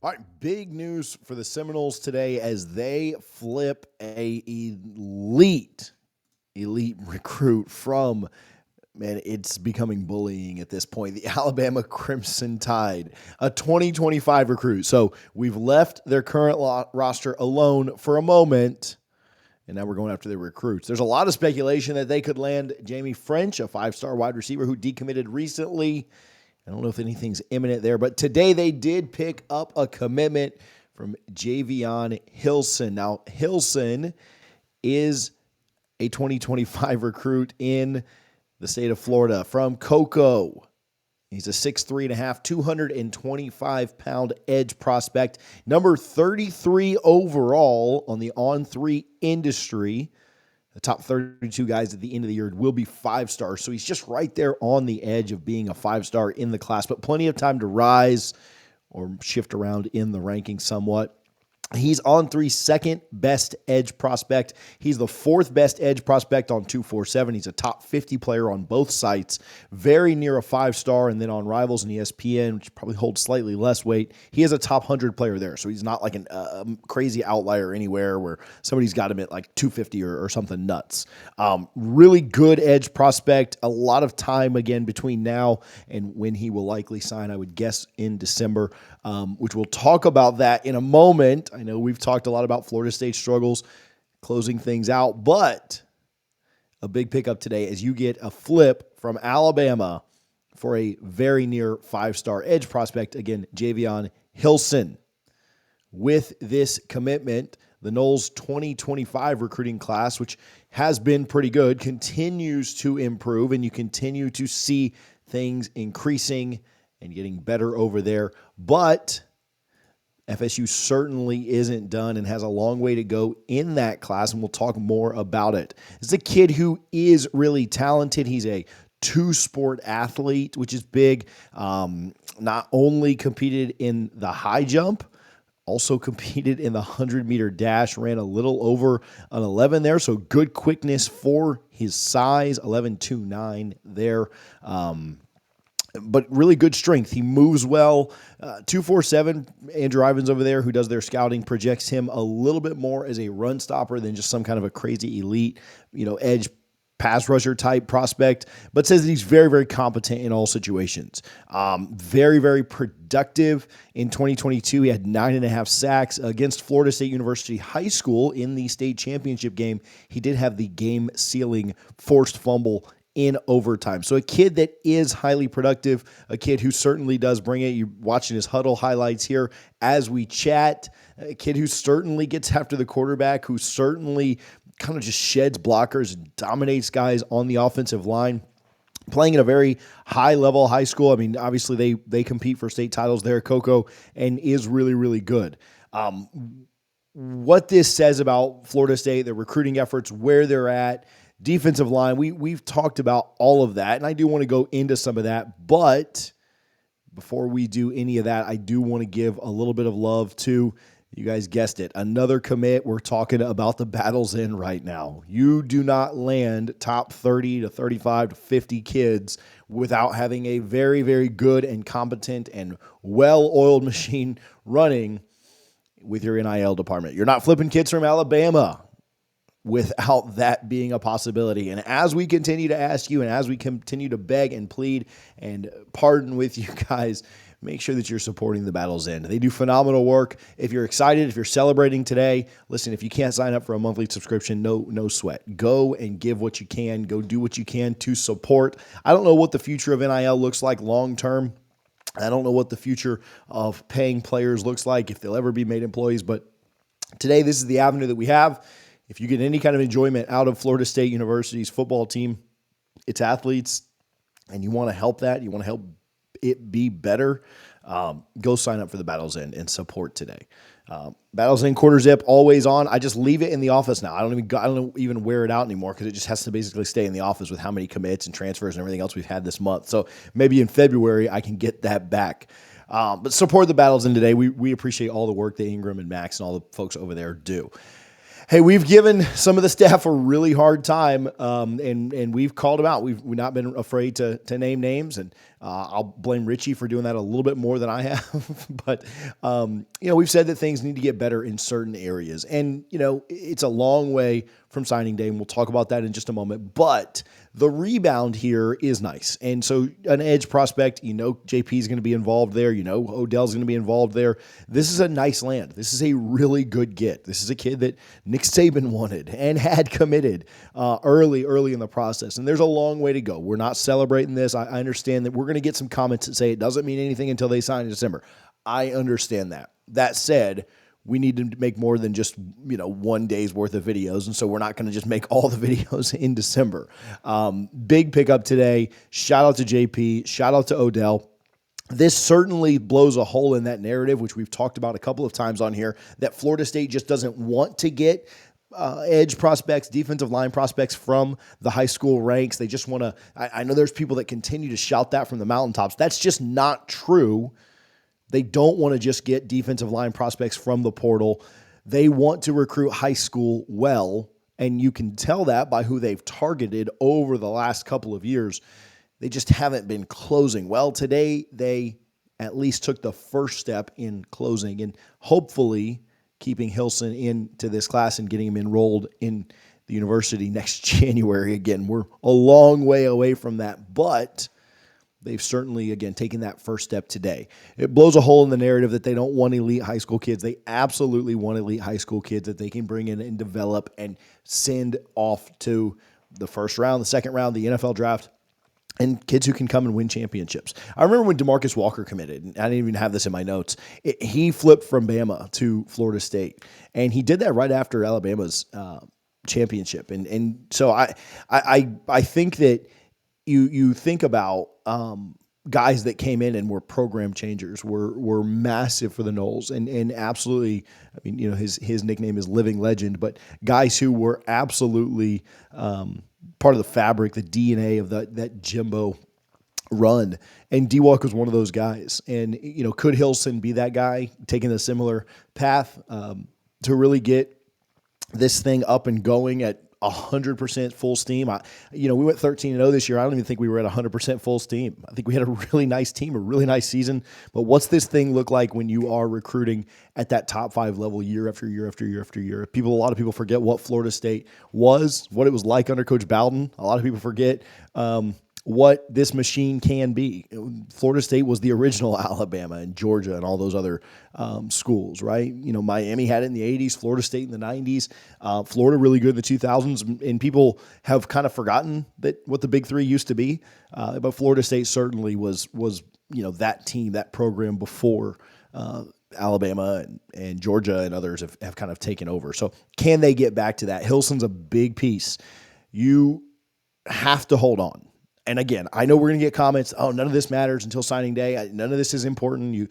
All right, big news for the Seminoles today as they flip a elite recruit from, man, it's becoming bullying at this point. The Alabama Crimson Tide, a 2025 recruit. So we've left their current roster alone for a moment, and now we're going after their recruits. There's a lot of speculation that they could land Jamie French, a five-star wide receiver who decommitted recently. I don't know if anything's imminent there, but today they did pick up a commitment from Javion Hilson. Now, Hilson is a 2025 recruit in the state of Florida from Cocoa. He's a 6'3.5", 225-pound edge prospect, number 33 overall on the On3 industry. The top 32 guys at the end of the year will be five-stars. So he's just right there on the edge of being a five-star in the class, but plenty of time to rise or shift around in the rankings somewhat. He's On3's second best edge prospect. He's the fourth best edge prospect on 247. He's a top 50 player on both sites, very near a five-star. And then on Rivals and ESPN, which probably holds slightly less weight, he is a top 100 player there. So he's not like a crazy outlier anywhere where somebody's got him at like 250 or something nuts. Really good edge prospect. A lot of time again between now and when he will likely sign, I would guess in December, which we'll talk about that in a moment. I know we've talked a lot about Florida State's struggles closing things out, but a big pickup today as you get a flip from Alabama for a very near five-star edge prospect, again, Javion Hilson. With this commitment, the Noles 2025 recruiting class, which has been pretty good, continues to improve, and you continue to see things increasing and getting better over there. But FSU certainly isn't done and has a long way to go in that class, and we'll talk more about it. This is a kid who is really talented. He's a two-sport athlete, which is big. Not only competed in the high jump, also competed in the 100-meter dash, ran a little over an 11 there, so good quickness for his size, 11.29 there. But really good strength. He moves well. 247, Andrew Ivins over there, who does their scouting, projects him a little bit more as a run stopper than just some kind of a crazy elite, edge pass rusher type prospect, but says that he's very, very competent in all situations. Very, very productive in 2022. He had 9.5 sacks against Florida State University High School in the state championship game. He did have the game-sealing forced fumble in overtime. So a kid that is highly productive, a kid who certainly does bring it. You're watching his huddle highlights here as we chat. A kid who certainly gets after the quarterback, who certainly kind of just sheds blockers and dominates guys on the offensive line. Playing at a very high level, high school. I mean, obviously they compete for state titles there at Cocoa and is really, really good. What this says about Florida State, their recruiting efforts, where they're at, defensive line, we've talked about all of that, and I do want to go into some of that, but before we do any of that, I do want to give a little bit of love to, you guys guessed it, another commit. We're talking about the Battle's End right now. You do not land top 30 to 35 to 50 kids without having a very, very good and competent and well-oiled machine running with your NIL department. You're not flipping kids from Alabama without that being a possibility. And as we continue to ask you and as we continue to beg and plead and pardon with you guys, make sure that you're supporting the Battle's End. They do phenomenal work. If you're excited, if you're celebrating today, listen, if you can't sign up for a monthly subscription, no sweat. Go and give what you can. Go do what you can to support. I don't know what the future of NIL looks like long term. I don't know what the future of paying players looks like, if they'll ever be made employees. But today, this is the avenue that we have. If you get any kind of enjoyment out of Florida State University's football team, its athletes, and you want to help that, you want to help it be better, go sign up for the Battle's End and support today. Battle's End quarter zip, always on. I just leave it in the office now. I don't even wear it out anymore because it just has to basically stay in the office with how many commits and transfers and everything else we've had this month. So maybe in February I can get that back. But support the Battle's End today. We appreciate all the work that Ingram and Max and all the folks over there do. Hey, we've given some of the staff a really hard time, and we've called them out. We've not been afraid to name names, and I'll blame Richie for doing that a little bit more than I have. But, we've said that things need to get better in certain areas. And, it's a long way from signing day, and we'll talk about that in just a moment. But the rebound here is nice. And so an edge prospect, JP is going to be involved there. Odell's going to be involved there. This is a nice land. This is a really good get. This is a kid that Nick Saban wanted and had committed early in the process. And there's a long way to go. We're not celebrating this. I understand that we're going to get some comments that say it doesn't mean anything until they sign in December. I understand that. That said, we need to make more than just, 1 day's worth of videos. And so we're not going to just make all the videos in December. Big pickup today. Shout out to JP. Shout out to Odell. This certainly blows a hole in that narrative, which we've talked about a couple of times on here, that Florida State just doesn't want to get edge prospects, defensive line prospects from the high school ranks. They just want to, I know there's people that continue to shout that from the mountaintops. That's just not true. They don't want to just get defensive line prospects from the portal. They want to recruit high school well, and you can tell that by who they've targeted over the last couple of years. They just haven't been closing. Well, today they at least took the first step in closing and hopefully keeping Hilson into this class and getting him enrolled in the university next January. Again, we're a long way away from that, but they've certainly, again, taken that first step today. It blows a hole in the narrative that they don't want elite high school kids. They absolutely want elite high school kids that they can bring in and develop and send off to the first round, the second round, the NFL draft, and kids who can come and win championships. I remember when DeMarcus Walker committed, and I didn't even have this in my notes. He flipped from Bama to Florida State, and he did that right after Alabama's championship. And so I think that you think about guys that came in and were program changers, were massive for the Noles, and absolutely, I mean, his nickname is Living Legend, but guys who were absolutely part of the fabric, the DNA of that Jimbo run. And D-Walk was one of those guys. And, could Hilson be that guy taking a similar path to really get this thing up and going at 100% full steam? We went 13-0 this year. I don't even think we were at 100% full steam. I think we had a really nice team, a really nice season. But what's this thing look like when you are recruiting at that top 5 level year after year after year after year? A lot of people forget what Florida State was, what it was like under Coach Bowden. A lot of people forget what this machine can be. Florida State was the original Alabama and Georgia and all those other schools, right? Miami had it in the 80s, Florida State in the 90s, Florida really good in the 2000s, and people have kind of forgotten what the Big Three used to be. But Florida State certainly was that team, that program before Alabama and Georgia and others have kind of taken over. So can they get back to that? Hilson's a big piece. You have to hold on. And again, I know we're going to get comments, oh, none of this matters until signing day. None of this is important.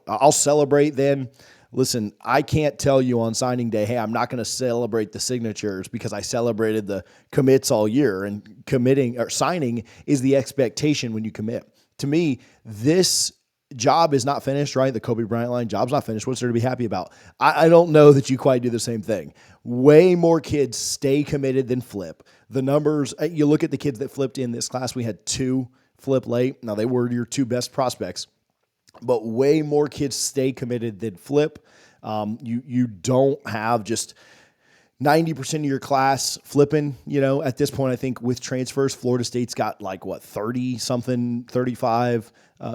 I'll celebrate then. Listen, I can't tell you on signing day, hey, I'm not going to celebrate the signatures because I celebrated the commits all year. And committing or signing is the expectation when you commit. To me, this job is not finished, right? The Kobe Bryant line, job's not finished. What's there to be happy about? I don't know that you quite do the same thing. Way more kids stay committed than flip. The numbers, you look at the kids that flipped in this class, we had 2 flip late. Now, they were your 2 best prospects, but way more kids stay committed than flip. You don't have just 90% of your class flipping, at this point. I think with transfers, Florida State's got 30-something, 35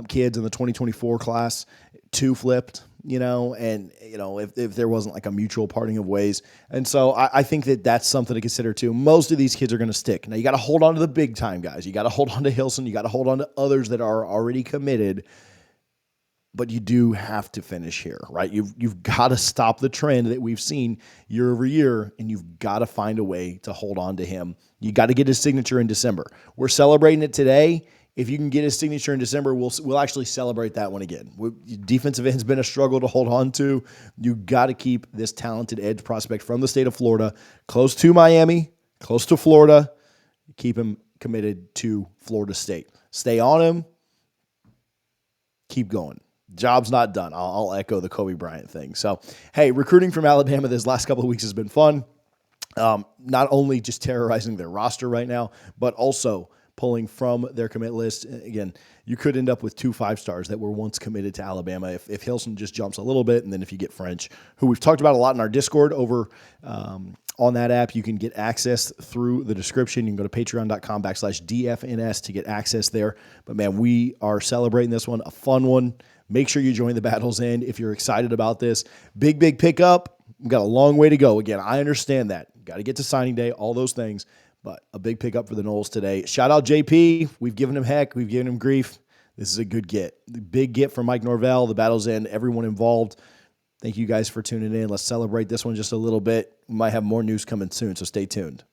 kids in the 2024 class, 2 flipped, and, if there wasn't a mutual parting of ways. And so I think that's something to consider too. Most of these kids are going to stick. Now, you got to hold on to the big time guys. You got to hold on to Hilson. You got to hold on to others that are already committed. But you do have to finish here, right? You've got to stop the trend that we've seen year over year, and you've got to find a way to hold on to him. You got to get his signature in December. We're celebrating it today. If you can get his signature in December, we'll actually celebrate that one again. Defensive end has been a struggle to hold on to. You got to keep this talented edge prospect from the state of Florida close to Miami, close to Florida. Keep him committed to Florida State. Stay on him. Keep going. Job's not done. I'll echo the Kobe Bryant thing. So, hey, recruiting from Alabama this last couple of weeks has been fun. Not only just terrorizing their roster right now, but also pulling from their commit list. Again, you could end up with 2 5-stars that were once committed to Alabama if Hilson just jumps a little bit, and then if you get French, who we've talked about a lot in our Discord over on that app. You can get access through the description. You can go to patreon.com/DFNS to get access there. But, man, we are celebrating this one, a fun one. Make sure you join the Battle's End if you're excited about this. Big pickup. We've got a long way to go. Again, I understand that. Got to get to signing day, all those things. But a big pickup for the Noles today. Shout out JP. We've given him heck. We've given him grief. This is a good get. The big get from Mike Norvell, the Battle's End, everyone involved. Thank you guys for tuning in. Let's celebrate this one just a little bit. We might have more news coming soon, so stay tuned.